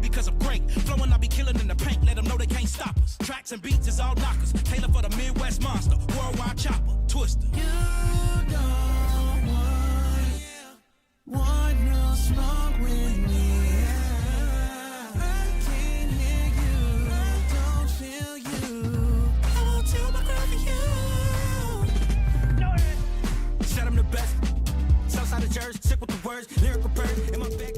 because I'm great. Flowing, I be killing in the paint. Let them know they can't stop us. Tracks and beats is all knockers. Taylor for the Midwest monster. Worldwide chopper. Twister. You don't want no smoke with me. I can't hear you, don't feel you. I won't tell my girl for you. Said I'm the best. Southside of Jersey, sick with the words, lyrical bird in my bag.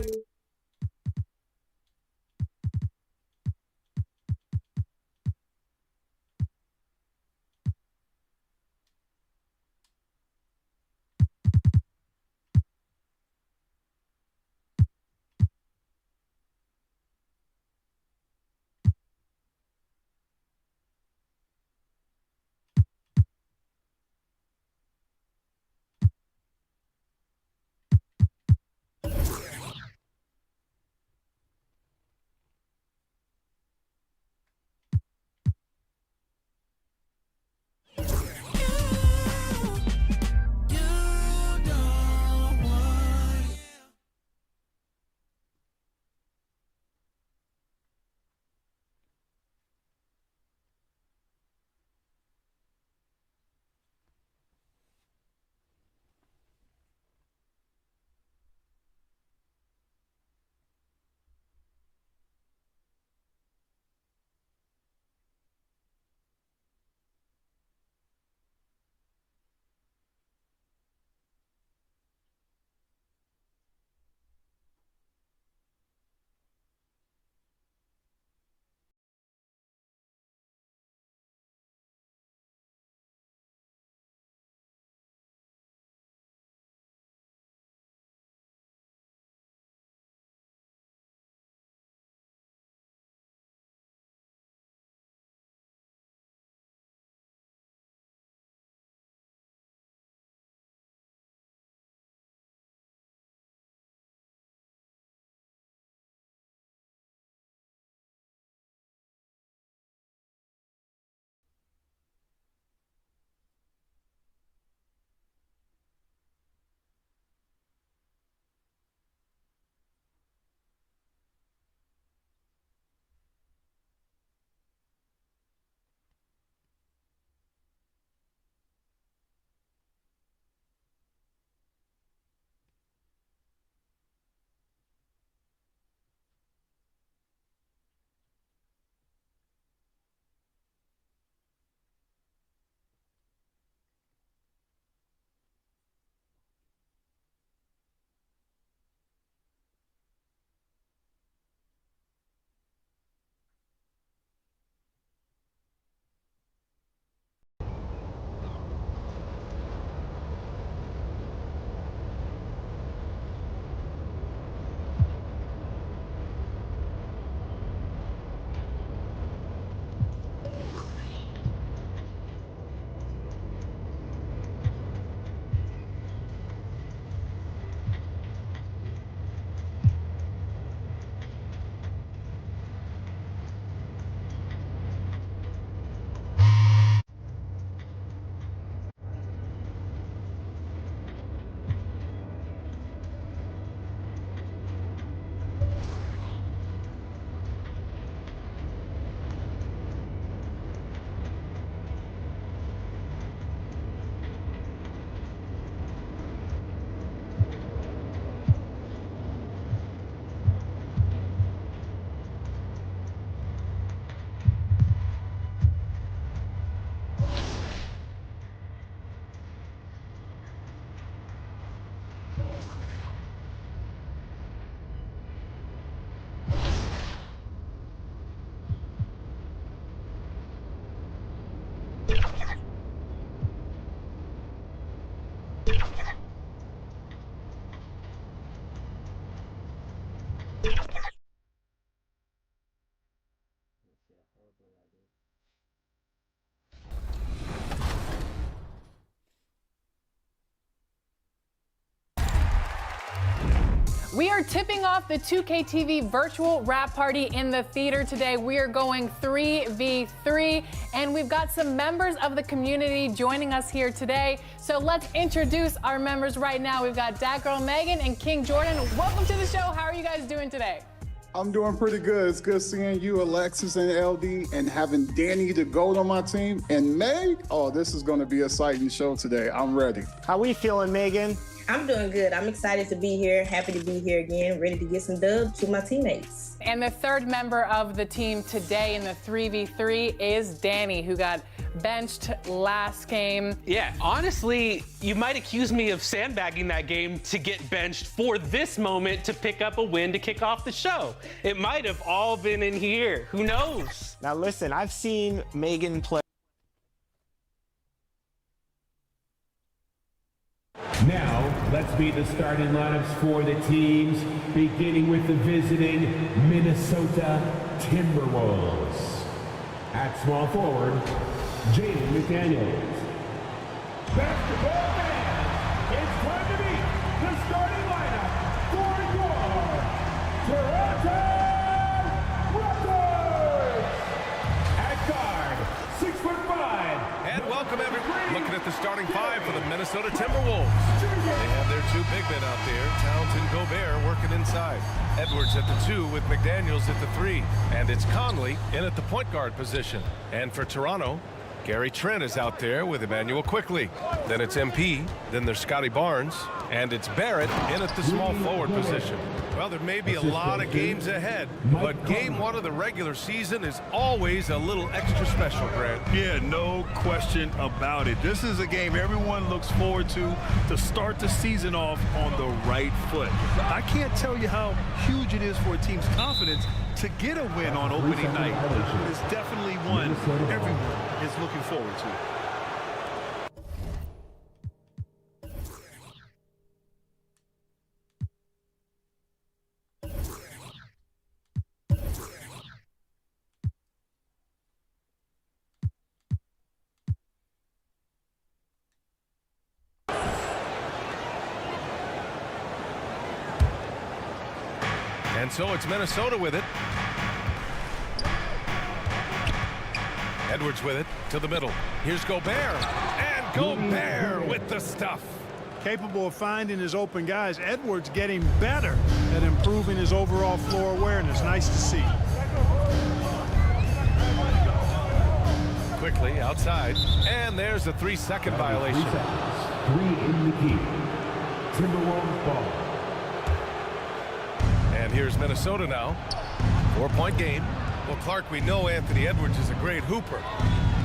We are tipping off the 2K virtual rap party in the theater today. We are going 3v3, and we've got some members of the community joining us here today. So let's introduce our members right now. We've got Dat Girl Megan and King Jordan. Welcome to the show. How are you guys doing today? I'm doing pretty good. It's good seeing you, Alexis and LD, and having Danny the GOAT on my team. And Meg, oh, this is going to be an exciting show today. I'm ready. How we feeling, Megan? I'm doing good. I'm excited to be here. Happy to be here again. Ready to get some dubs to my teammates. And the third member of the team today in the 3v3 is Danny, who got benched last game. Yeah, honestly, you might accuse me of sandbagging that game to get benched for this moment to pick up a win to kick off the show. It might have all been in here. Who knows? Now listen, I've seen Megan play. Now, let's meet the starting lineups for the teams, beginning with the visiting Minnesota Timberwolves. At small forward, Jaden McDaniels. Basketball fans, it's time to meet the starting lineup for your Toronto Raptors. At guard, 6'5". And welcome everyone. Looking at the starting five for the Minnesota Timberwolves. They have their two big men out there, Towns and Gobert working inside. Edwards at the 2 with McDaniels at the 3. And it's Conley in at the point guard position. And for Toronto, Gary Trent is out there with Emmanuel Quickley. Then it's MP, then there's Scotty Barnes, and it's Barrett in at the small forward position. Well, there may be a lot of games ahead, but game 1 of the regular season is always a little extra special, Grant. Yeah, no question about it. This is a game everyone looks forward to start the season off on the right foot. I can't tell you how huge it is for a team's confidence to get a win on opening night. It's definitely one everyone is looking forward to. And so it's Minnesota with it. Edwards with it to the middle. Here's Gobert. And Gobert with the stuff. Capable of finding his open guys. Edwards getting better at improving his overall floor awareness. Nice to see. Quickly outside. And there's a 3-second violation. 3 in the key. Timberwolves ball. And here's Minnesota now. 4-point game. Well, Clark, we know Anthony Edwards is a great hooper,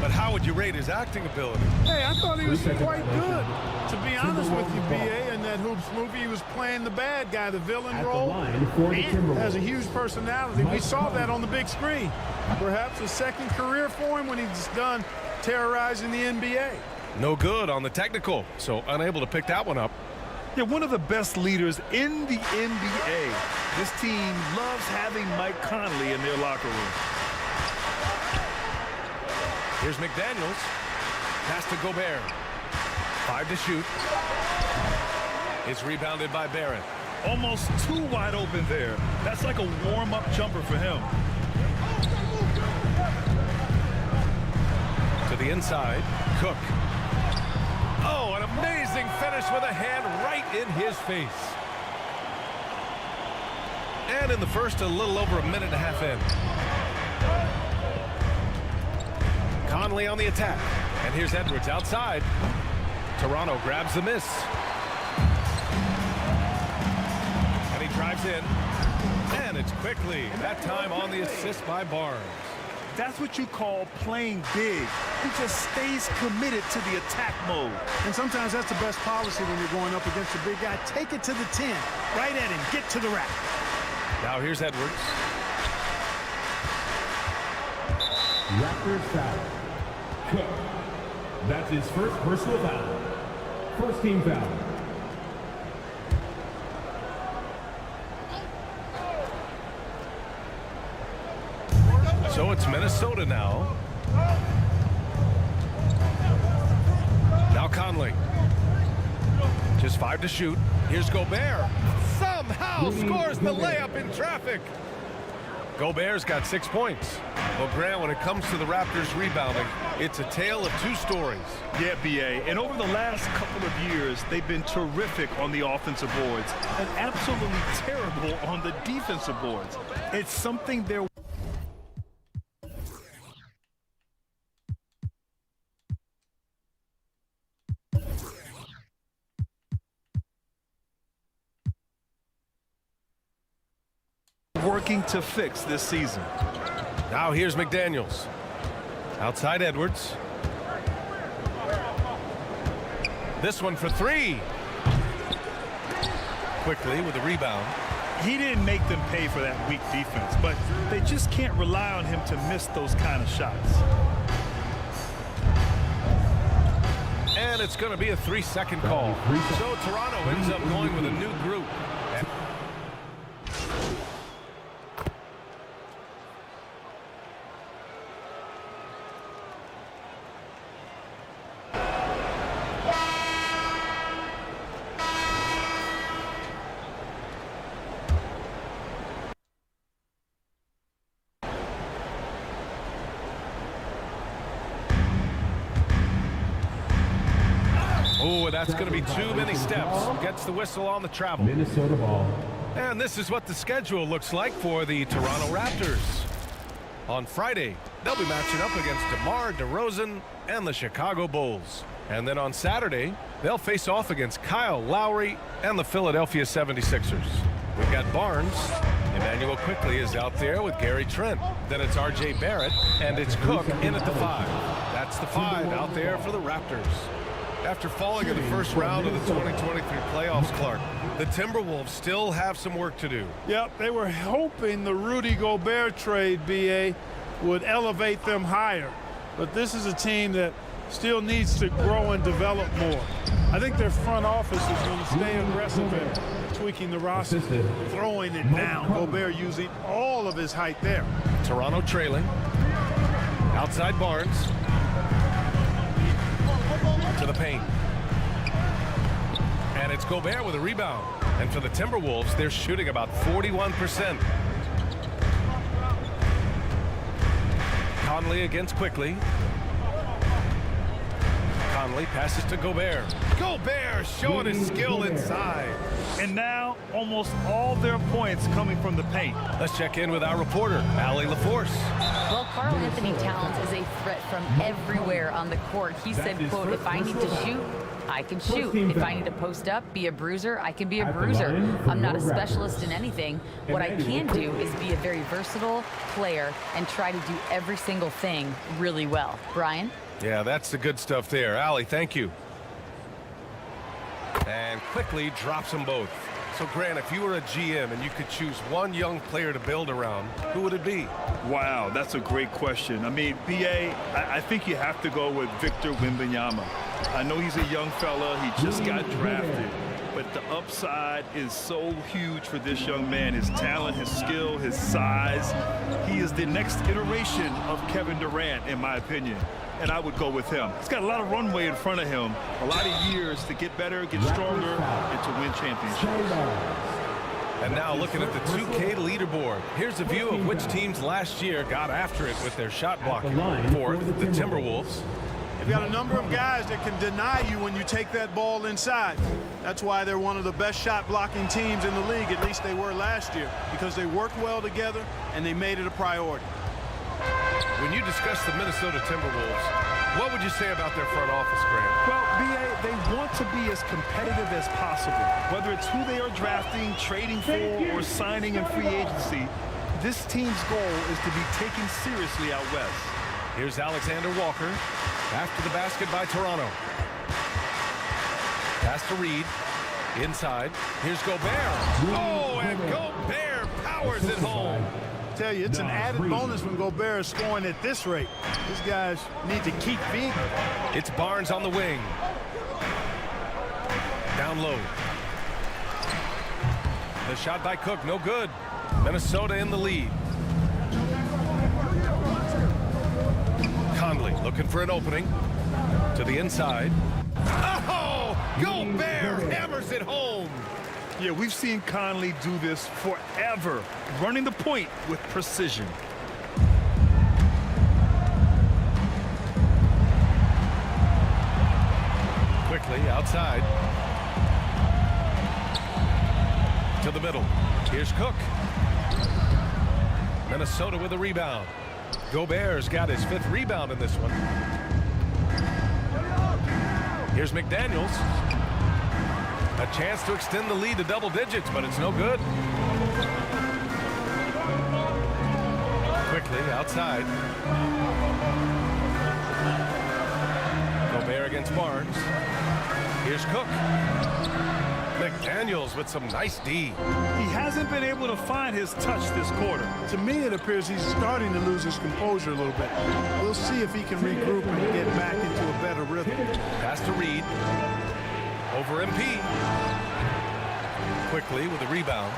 but how would you rate his acting ability? Hey, I thought he was quite good. To be honest with you, BA, in that Hoops movie, he was playing the bad guy, the villain role. And has a huge personality. We saw that on the big screen. Perhaps a second career for him when he's done terrorizing the NBA. No good on the technical, so unable to pick that one up. Yeah, one of the best leaders in the NBA. This team loves having Mike Conley in their locker room. Here's McDaniels. Pass to Gobert. 5 to shoot. It's rebounded by Barrett. Almost too wide open there. That's like a warm-up jumper for him. To the inside. Cook. Oh, an amazing finish with a hand right in his face. And in the first, a little over a minute and a half in. Conley on the attack. And here's Edwards outside. Toronto grabs the miss. And he drives in. And it's Quickly. That time on the assist by Barnes. That's what you call playing big. He just stays committed to the attack mode. And sometimes that's the best policy when you're going up against a big guy. Take it to the 10. Right at him. Get to the rack. Now here's Edwards. Raptors foul. Cook. That's his first personal foul. First team foul. So it's Minnesota now. Now Conley. Just 5 to shoot. Here's Gobert. Somehow scores the layup in traffic. Gobert's got 6 points. Well, Grant, when it comes to the Raptors rebounding, it's a tale of two stories. Yeah, BA. And over the last couple of years, they've been terrific on the offensive boards and absolutely terrible on the defensive boards. It's something they're working to fix this season. Now here's McDaniels. Outside Edwards. This one for three. Quickly with a rebound. He didn't make them pay for that weak defense, but they just can't rely on him to miss those kind of shots. And it's going to be a 3-second call. So Toronto ends up going with a new group. Oh, that's going to be too many steps. Gets the whistle on the travel. Minnesota ball. And this is what the schedule looks like for the Toronto Raptors. On Friday, they'll be matching up against DeMar DeRozan and the Chicago Bulls. And then on Saturday, they'll face off against Kyle Lowry and the Philadelphia 76ers. We've got Barnes. Emmanuel Quickley is out there with Gary Trent. Then it's R.J. Barrett, and it's Cook in at the 5. That's the 5 out there for the Raptors. After falling in the first round of the 2023 playoffs, Clark, the Timberwolves still have some work to do. Yep, they were hoping the Rudy Gobert trade, BA, would elevate them higher. But this is a team that still needs to grow and develop more. I think their front office is going to stay aggressive in tweaking the roster, throwing it down. Gobert using all of his height there. Toronto trailing. Outside Barnes. To the paint. And it's Gobert with a rebound. And for the Timberwolves, they're shooting about 41%. Conley against Quickley. Conley passes to Gobert. Gobert showing his skill inside. And now almost all their points coming from the paint. Let's check in with our reporter, Allie LaForce. Well, Karl Anthony Towns is a threat from everywhere on the court. He said, quote, if I need to shoot, I can shoot. If I need to post up, be a bruiser, I can be a bruiser. I'm not a specialist in anything. What I can do is be a very versatile player and try to do every single thing really well. Brian? Yeah, that's the good stuff there. Allie, thank you. And quickly drops them both. So, Grant, if you were a GM and you could choose one young player to build around, who would it be? Wow, that's a great question. I mean, BA, I think you have to go with Victor Wembanyama. I know he's a young fella. He just got drafted. But the upside is so huge for this young man. His talent, his skill, his size. He is the next iteration of Kevin Durant, in my opinion. And I would go with him. He's got a lot of runway in front of him, a lot of years to get better, get stronger, and to win championships. And now looking at the 2K leaderboard, here's a view of which teams last year got after it with their shot blocking. Fourth, the Timberwolves. You've got a number of guys that can deny you when you take that ball inside. That's why they're one of the best shot blocking teams in the league, at least they were last year, because they worked well together and they made it a priority. When you discuss the Minnesota Timberwolves, what would you say about their front office, Grant? Well, BA, they want to be as competitive as possible. Whether it's who they are drafting, trading for, or signing in free agency, this team's goal is to be taken seriously out west. Here's Alexander Walker after the basket by Toronto. Pass to Reed. Inside. Here's Gobert. Oh, and Gobert powers it home. Tell you, it's an added bonus when Gobert is scoring at this rate. These guys need to keep feeding. It's Barnes on the wing. Down low. The shot by Cook, no good. Minnesota in the lead. Conley looking for an opening. To the inside. Oh! Gobert hammers it home. Yeah, we've seen Conley do this forever, running the point with precision. Quickly outside. To the middle. Here's Cook. Minnesota with a rebound. Gobert's got his 5th rebound in this one. Here's McDaniels. A chance to extend the lead to double digits, but it's no good. Quickly outside. Gobert against Barnes. Here's Cook. McDaniels with some nice D. He hasn't been able to find his touch this quarter. To me, it appears he's starting to lose his composure a little bit. We'll see if he can regroup and get back into a better rhythm. Pass to Reed. Over MP. Quickly with a rebound.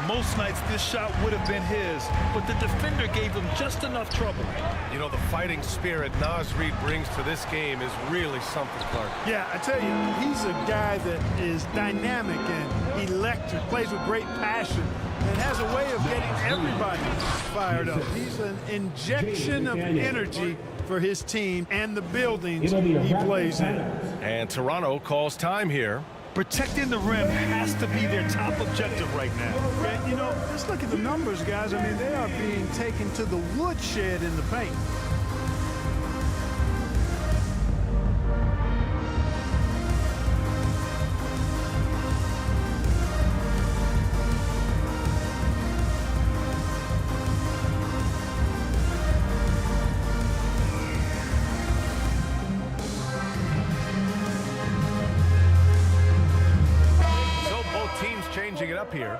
Most nights this shot would have been his, but the defender gave him just enough trouble. You know, the fighting spirit Naz Reid brings to this game is really something, Clark. Yeah, I tell you, he's a guy that is dynamic and electric, plays with great passion, and has a way of getting everybody fired up. He's an injection of energy for his team and the buildings he plays in. And Toronto calls time here. Protecting the rim has to be their top objective right now. And, you know, just look at the numbers, guys. I mean, they are being taken to the woodshed in the paint. Changing it up here.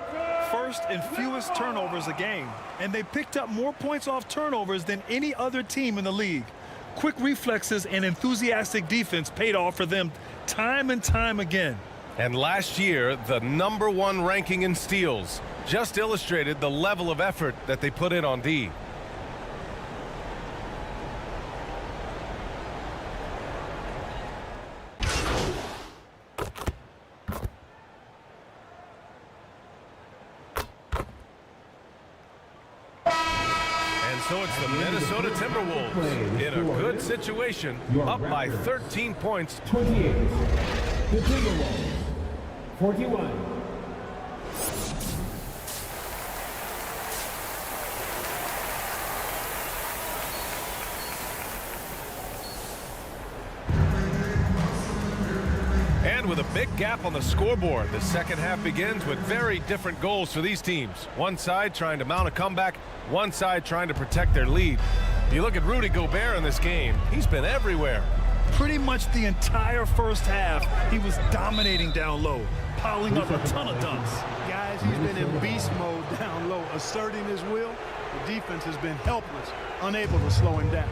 First and fewest turnovers a game, and they picked up more points off turnovers than any other team in the league. Quick reflexes and enthusiastic defense paid off for them time and time again. And last year, the #1 ranking in steals just illustrated the level of effort that they put in on D. So it's the Minnesota Timberwolves in a good situation, up by 13 points. 28. The Timberwolves. 41. And with a big gap on the scoreboard, the second half begins with very different goals for these teams. One side trying to mount a comeback, one side trying to protect their lead. If you look at Rudy Gobert in this game, he's been everywhere. Pretty much the entire first half, he was dominating down low, piling up a ton of dunks. Guys, he's been in beast mode down low, asserting his will. The defense has been helpless, unable to slow him down.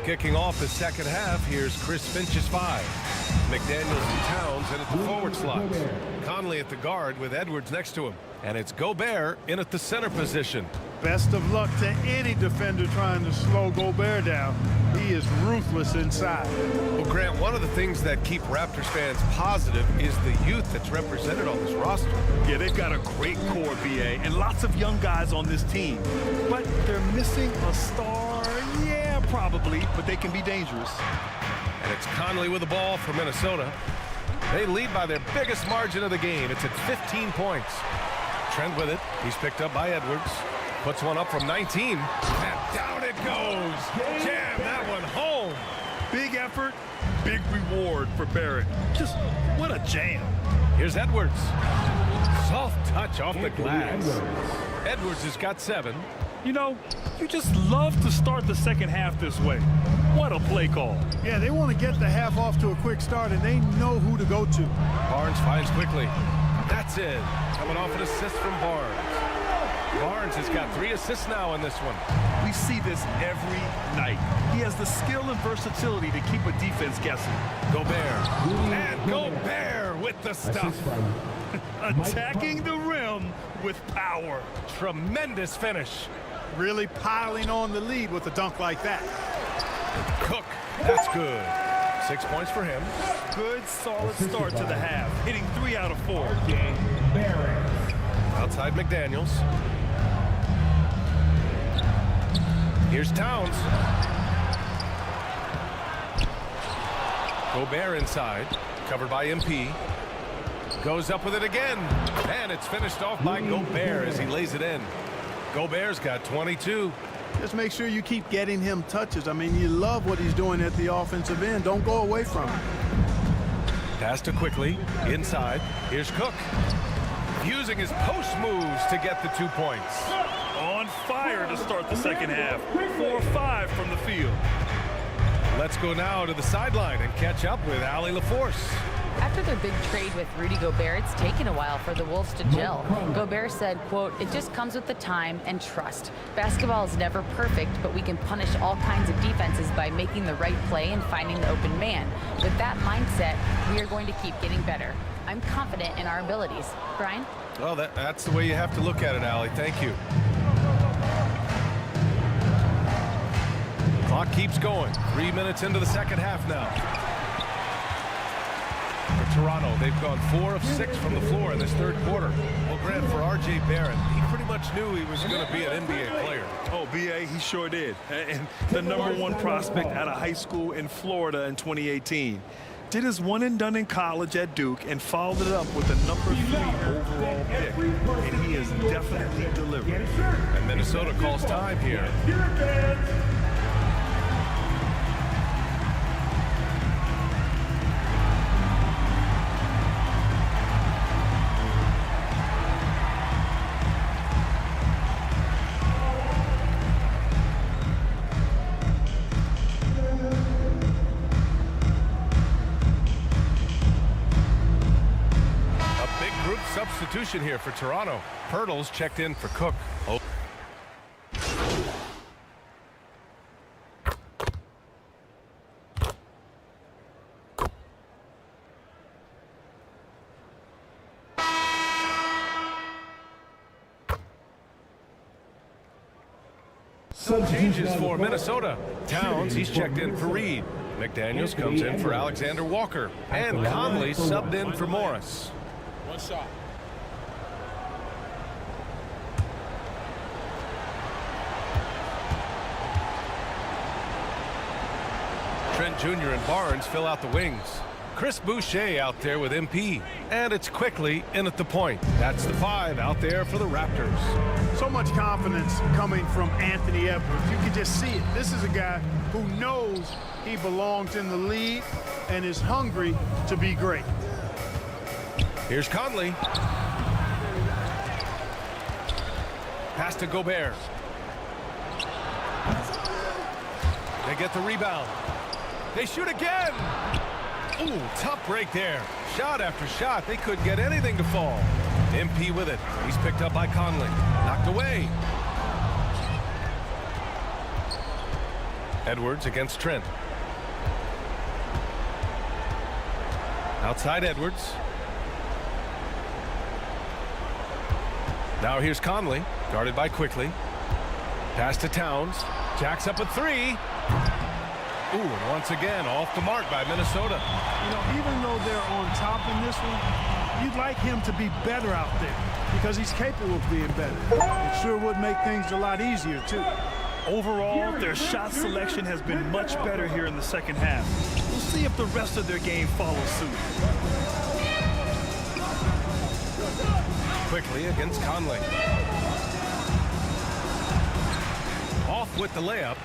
Kicking off the second half, here's Chris Finch's 5. McDaniels and Towns in at the forward slots. Conley at the guard with Edwards next to him. And it's Gobert in at the center position. Best of luck to any defender trying to slow Gobert down. He is ruthless inside. Well, Grant, one of the things that keep Raptors fans positive is the youth that's represented on this roster. Yeah, they've got a great core, BA, and lots of young guys on this team. But they're missing a star, yeah, probably, but they can be dangerous. And it's Conley with the ball for Minnesota. They lead by their biggest margin of the game. It's at 15 points. Trent with it. He's picked up by Edwards. Puts one up from 19. And down it goes. Jam that one home. Big effort, big reward for Barrett. Just what a jam. Here's Edwards. Soft touch off the glass. Edwards has got 7. You know, you just love to start the second half this way. What a play call. Yeah, they want to get the half off to a quick start, and they know who to go to. Barnes finds quickly. That's it. Coming off an assist from Barnes. Barnes has got 3 assists now in this one. We see this every night. He has the skill and versatility to keep a defense guessing. Gobert. And Gobert with the stuff. Attacking the rim with power. Tremendous finish. Really piling on the lead with a dunk like that. Cook. That's good. 6 points for him. Good, solid start to the half, hitting 3 out of 4. Outside McDaniels. Here's Towns. Gobert inside, covered by MP. Goes up with it again, and it's finished off by Gobert as he lays it in. Gobert's got 22. Just make sure you keep getting him touches. I mean, you love what he's doing at the offensive end. Don't go away from him. Pass to Quickly, inside. Here's Cook. Using his post moves to get the 2 points. On fire to start the second half. 4-5 from the field. Let's go now to the sideline and catch up with Allie LaForce. After their big trade with Rudy Gobert, it's taken a while for the Wolves to gel. Gobert said, quote, "It just comes with the time and trust. Basketball is never perfect, but we can punish all kinds of defenses by making the right play and finding the open man. With that mindset, we are going to keep getting better. I'm confident in our abilities." Brian? Well, that's the way you have to look at it, Allie. Thank you. Clock keeps going. 3 minutes into the second half now. For Toronto, they've gone 4 of 6 from the floor in this third quarter. Well, Grant, for R.J. Barrett, he pretty much knew he was going to be an NBA player. Oh, B.A., he sure did. And the #1 prospect out of high school in Florida in 2018. Did his one and done in college at Duke and followed it up with a #3 overall pick. And he has definitely delivered. And Minnesota calls time here. Substitution here for Toronto. Pirtle's checked in for Cook. Oh. Some changes for Minnesota. Towns, he's checked in for Reed. McDaniels comes in for Alexander Walker. And Conley subbed in for Morris. One shot. Trent Jr. and Barnes fill out the wings. Chris Boucher out there with MP. And it's Quickly in at the point. That's the 5 out there for the Raptors. So much confidence coming from Anthony Edwards. You can just see it. This is a guy who knows he belongs in the league and is hungry to be great. Here's Conley. Pass to Gobert. They get the rebound. They shoot again. Ooh, tough break there. Shot after shot. They couldn't get anything to fall. MP with it. He's picked up by Conley. Knocked away. Edwards against Trent. Outside Edwards. Now here's Conley, guarded by Quickly. Pass to Towns. Jacks up a 3. Ooh, and once again, off the mark by Minnesota. You know, even though they're on top in this one, you'd like him to be better out there because he's capable of being better. It sure would make things a lot easier, too. Overall, their shot selection has been much better here in the second half. We'll see if the rest of their game follows suit. Quickly against Conley. Off with the layup.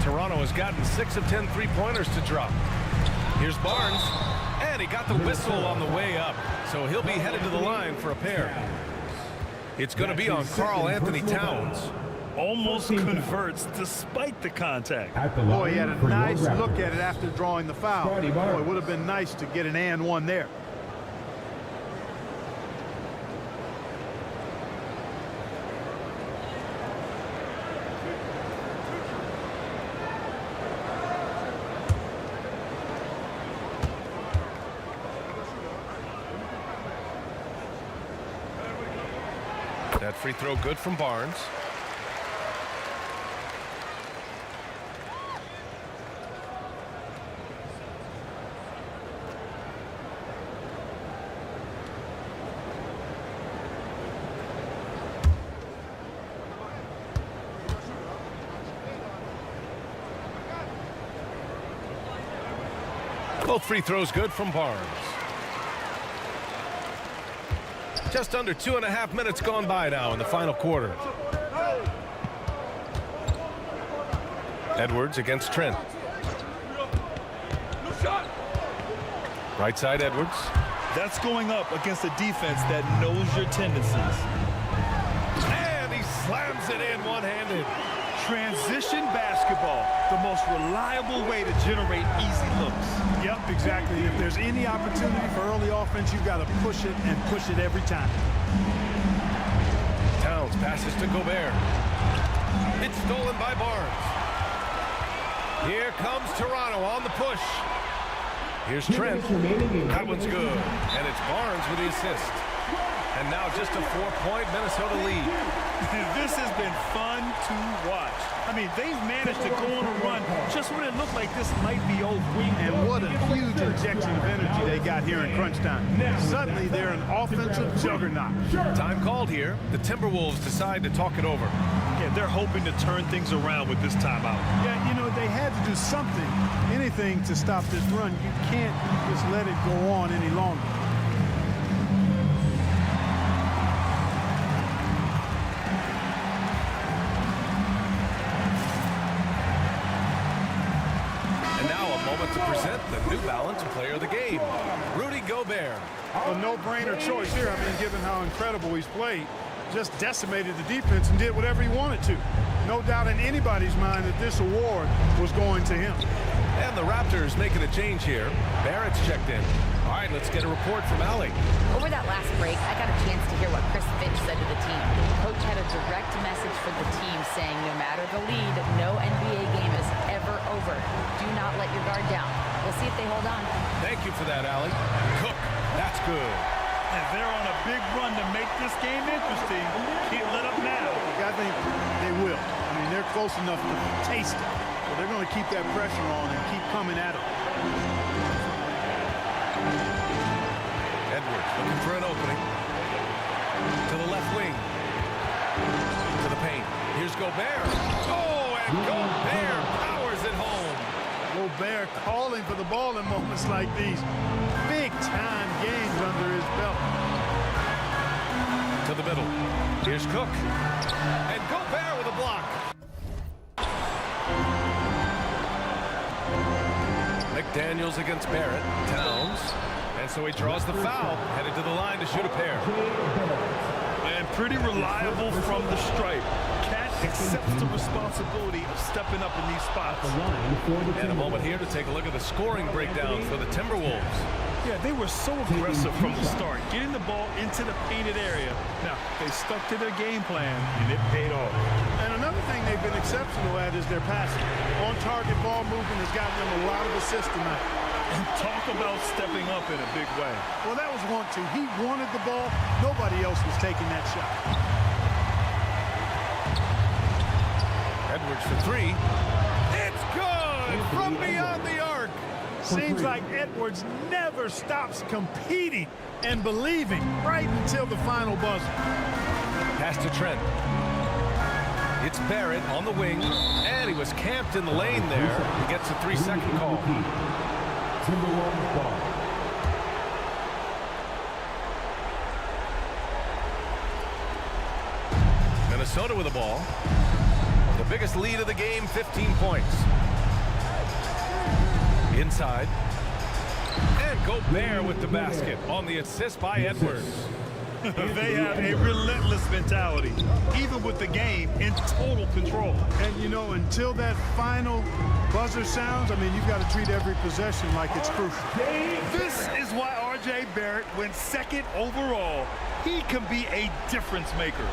Toronto has gotten 6 of 10 three-pointers to drop. Here's Barnes, and he got the whistle on the way up, so he'll be headed to the line for a pair. It's going to be on Karl Anthony Towns. Almost converts despite the contact. Boy, he had a nice look at it after drawing the foul. Boy, it would have been nice to get an and one there. That free throw good from Barnes. Both free throws good from Barnes. Just under 2.5 minutes gone by now in the final quarter. Edwards against Trent. Right side Edwards. That's going up against a defense that knows your tendencies. And he slams it in one-handed. Transition basketball, the most reliable way to generate easy looks. Yep, exactly. If there's any opportunity for early offense, you've got to push it and push it every time. Towns passes to Gobert. It's stolen by Barnes. Here comes Toronto on the push. Here's Trent. That one's good. And it's Barnes with the assist. And now just a 4-point Minnesota lead. This has been fun to watch. I mean, they've managed to go on a run just when it looked like this might be over. And what a huge injection of energy they got here in crunch time. Suddenly, they're an offensive juggernaut. Time called here. The Timberwolves decide to talk it over. Yeah, they're hoping to turn things around with this timeout. Yeah, you know, they had to do something, anything to stop this run. You can't just let it go on any longer. To present the New Balance Player of the Game, Rudy Gobert. A no-brainer choice here. I mean, given how incredible he's played, just decimated the defense and did whatever he wanted to. No doubt in anybody's mind that this award was going to him. And the Raptors making a change here. Barrett's checked in. All right, let's get a report from Allie. Over that last break, I got a chance to hear what Chris Finch said to the team. Coach had a direct message for the team saying no matter the lead, no NBA game is ever over. Do not let your guard down. We'll see if they hold on. Thank you for that, Allie. Cook, that's good. And they're on a big run to make this game interesting. Can't let up now. I think they will. I mean, they're close enough to taste it. So they're going to keep that pressure on and keep coming at it. Edwards looking for an opening. To the left wing. To the paint. Here's Gobert. Oh, and Gobert powers it home. Gobert calling for the ball in moments like these. Big-time games under his belt. To the middle. Here's Cook. And Gobert with a block. McDaniels against Barrett. Towns. And so he draws the foul. Headed to the line to shoot a pair. And pretty reliable from the stripe. Cat accepts the responsibility of stepping up in these spots. And a moment here to take a look at the scoring breakdown for the Timberwolves. Yeah, they were so aggressive from the start, getting the ball into the painted area. Now, they stuck to their game plan, and it paid off. And another thing they've been exceptional at is their passing. On-target ball movement has gotten them a lot of assists tonight. And talk about stepping up in a big way. Well, that was want to. He wanted the ball. Nobody else was taking that shot. Edwards for three. It's good from beyond the arc. Seems like Edwards never stops competing and believing right until the final buzzer. Pass to Trent. It's Barrett on the wing, and he was camped in the lane there. He gets a 3-second call. Timberwolves ball. Minnesota with the ball. The biggest lead of the game, 15 points. Inside. And Gobert with the basket on the assist by Edwards. They have a relentless mentality, even with the game in total control. And, you know, until that final buzzer sounds, I mean, you've got to treat every possession like it's crucial. This is why R.J. Barrett went second overall. He can be a difference maker.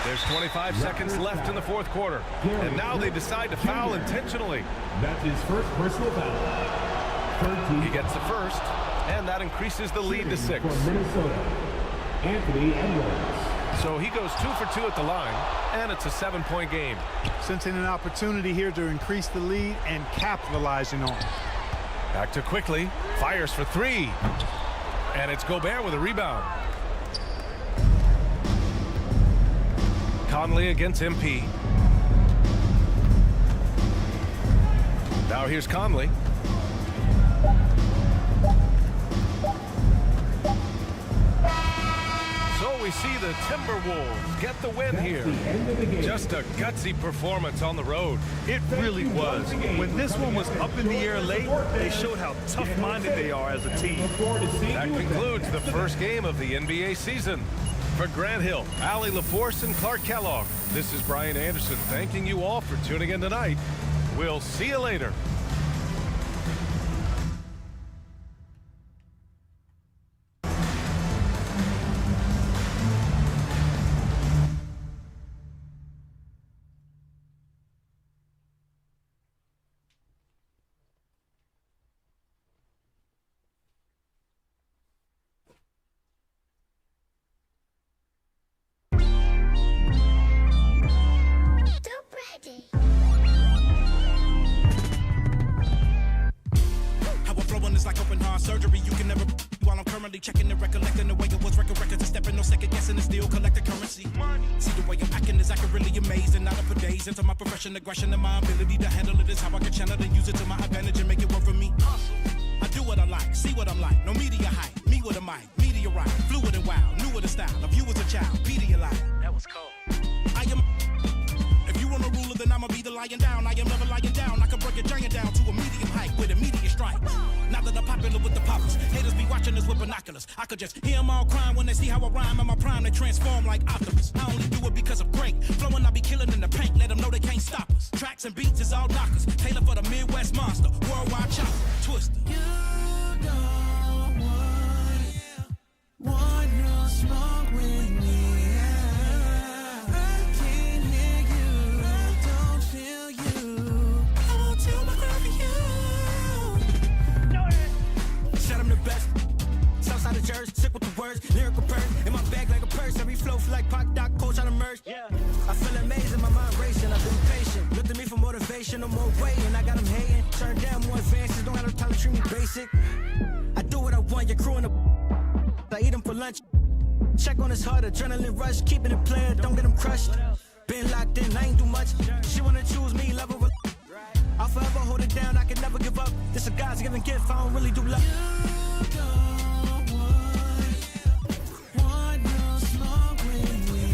There's 25 seconds left in the fourth quarter. And now they decide to foul intentionally. That's his first personal foul. He gets the first, and that increases the lead to 6. For Minnesota, Anthony Edwards. So he goes 2 for 2 at the line, and it's a 7-point game. Sensing an opportunity here to increase the lead and capitalizing on it. Back to Quickly, fires for 3. And it's Gobert with a rebound. Conley against MP. Now here's Conley. Minnesota Timberwolves get the win here. Just a gutsy performance on the road. It really was. When this one was up in the air late, they showed how tough-minded they are as a team. That concludes the first game of the NBA season. For Grant Hill, Allie LaForce, and Clark Kellogg, this is Brian Anderson thanking you all for tuning in tonight. We'll see you later. Surgery you can never while I'm currently checking and recollecting the way it was record records and stepping no second guessing and still collect the currency. See the way I'm acting is acting really amazing. Not for days into my profession, aggression, and my ability to handle it is how I can channel and use it to my advantage and make it work for me. I do what I like, see what I'm like. No media hype, me with a mic, meteorite, fluid and wild, new with a style. Of you as a child, Pedialyte. That was cold. I am. If you want a ruler, then I'ma be the lying down. I am never lying down. I can break a giant down to a medium height with immediate strike. Now that I'm popular with the poppers, haters be watching us with binoculars. I could just hear them all crying when they see how I rhyme. In my prime, they transform like Optimus. I only do it because I'm great. Flowing, I be killing in the paint. Let them know they can't stop us. Tracks and beats is all knockers. Taylor for the Midwest monster. Worldwide chopper. Twister. You don't want no smoke with me. I can't hear you. I don't feel you. I won't tell my girl for you. Said I'm the best. Southside of Jersey, sick with the words, lyrical purse. In my bag like a purse, every flow feel like Pac, Doc, Coach, out of merge. Yeah. I feel amazing, my mind racing. I've been patient. Look to me for motivation, no more waiting. I got them hating. Turn down more advances, don't have no time to treat me basic. I do what I want, your crew in the. I eat them for lunch. Check on his heart, adrenaline rush, keeping it player, don't get him crushed. Been locked in, I ain't do much. She wanna choose me, love her. I'll forever hold it down, I can never give up. This a God's given gift, I don't really do love. You don't want no smoke with me.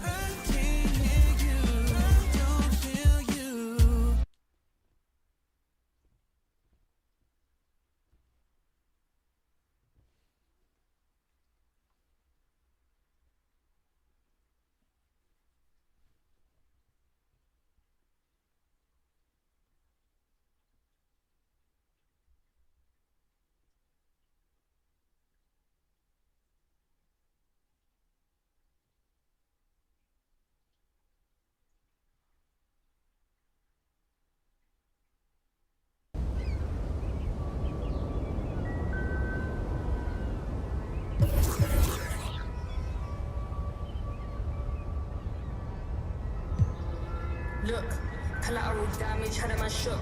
I can't hear you. I don't feel you. Look, collateral damage, had a man shook.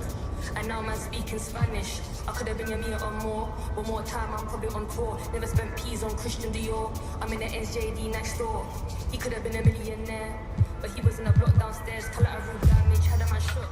And now man speaking Spanish. I could have been a meter or more. One more time, I'm probably on tour. Never spent peas on Christian Dior. I'm in the SJD next door. He could have been a millionaire, but he was in a block downstairs. Collateral damage, had a man shook.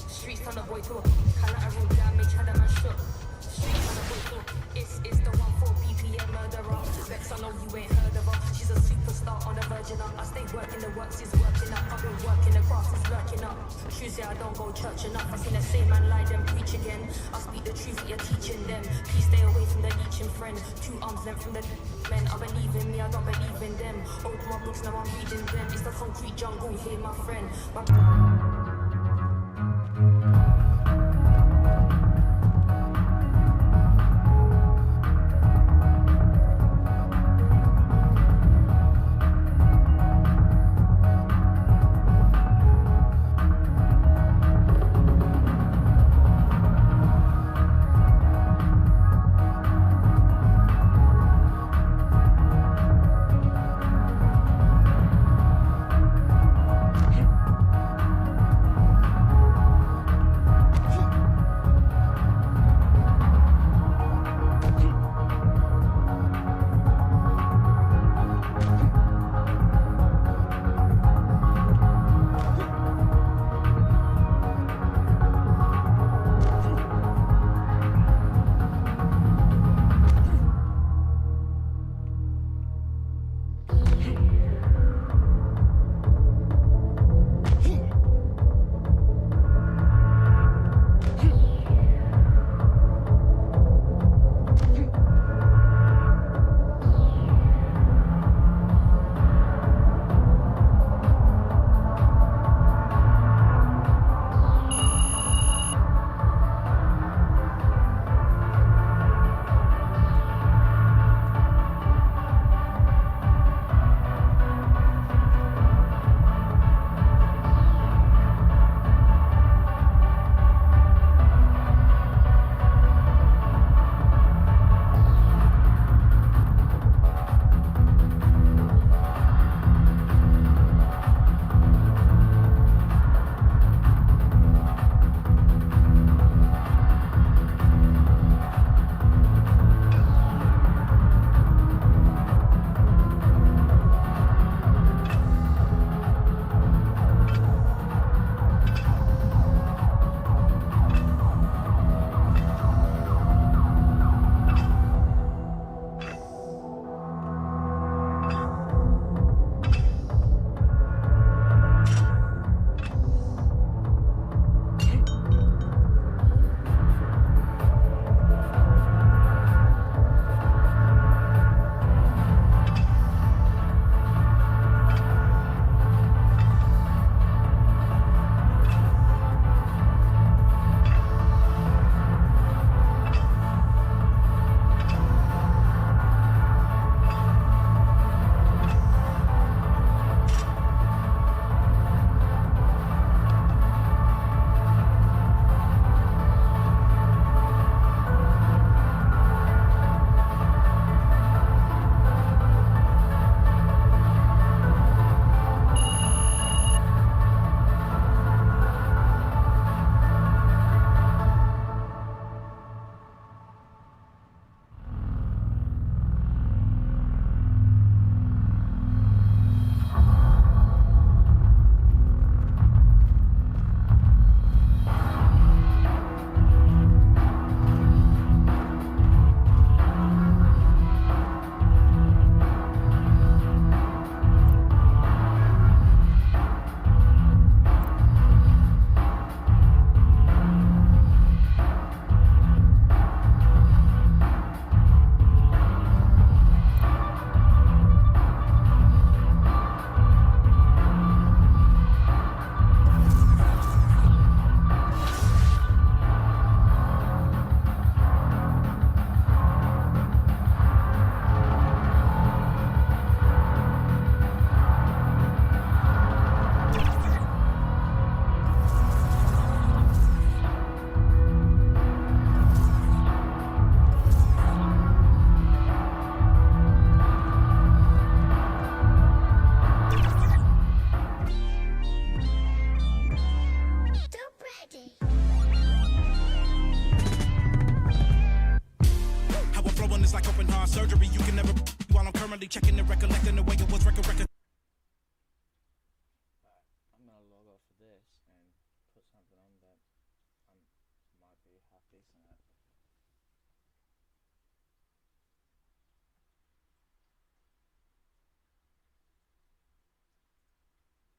Streets turn the boy talk. Collateral damage, had a man shook. Streets turn the boy talk. It's the 1-4 BPM murderer. Vex, I know you ain't heard of her. She's a superstar on the virgin up. I stay working, the works is working up. I've been working, the grass is lurking up. Tuesday I don't go church enough. I seen the same man lie then preach again. I speak the truth, you're teaching them. Please stay away from the leeching friend. 2 arms length from the men. I believe in me, I don't believe in them. Open my books, now I'm reading them. It's the concrete jungle here, my friend. surgery, you can never while I'm currently checking the recollecting the way it was record.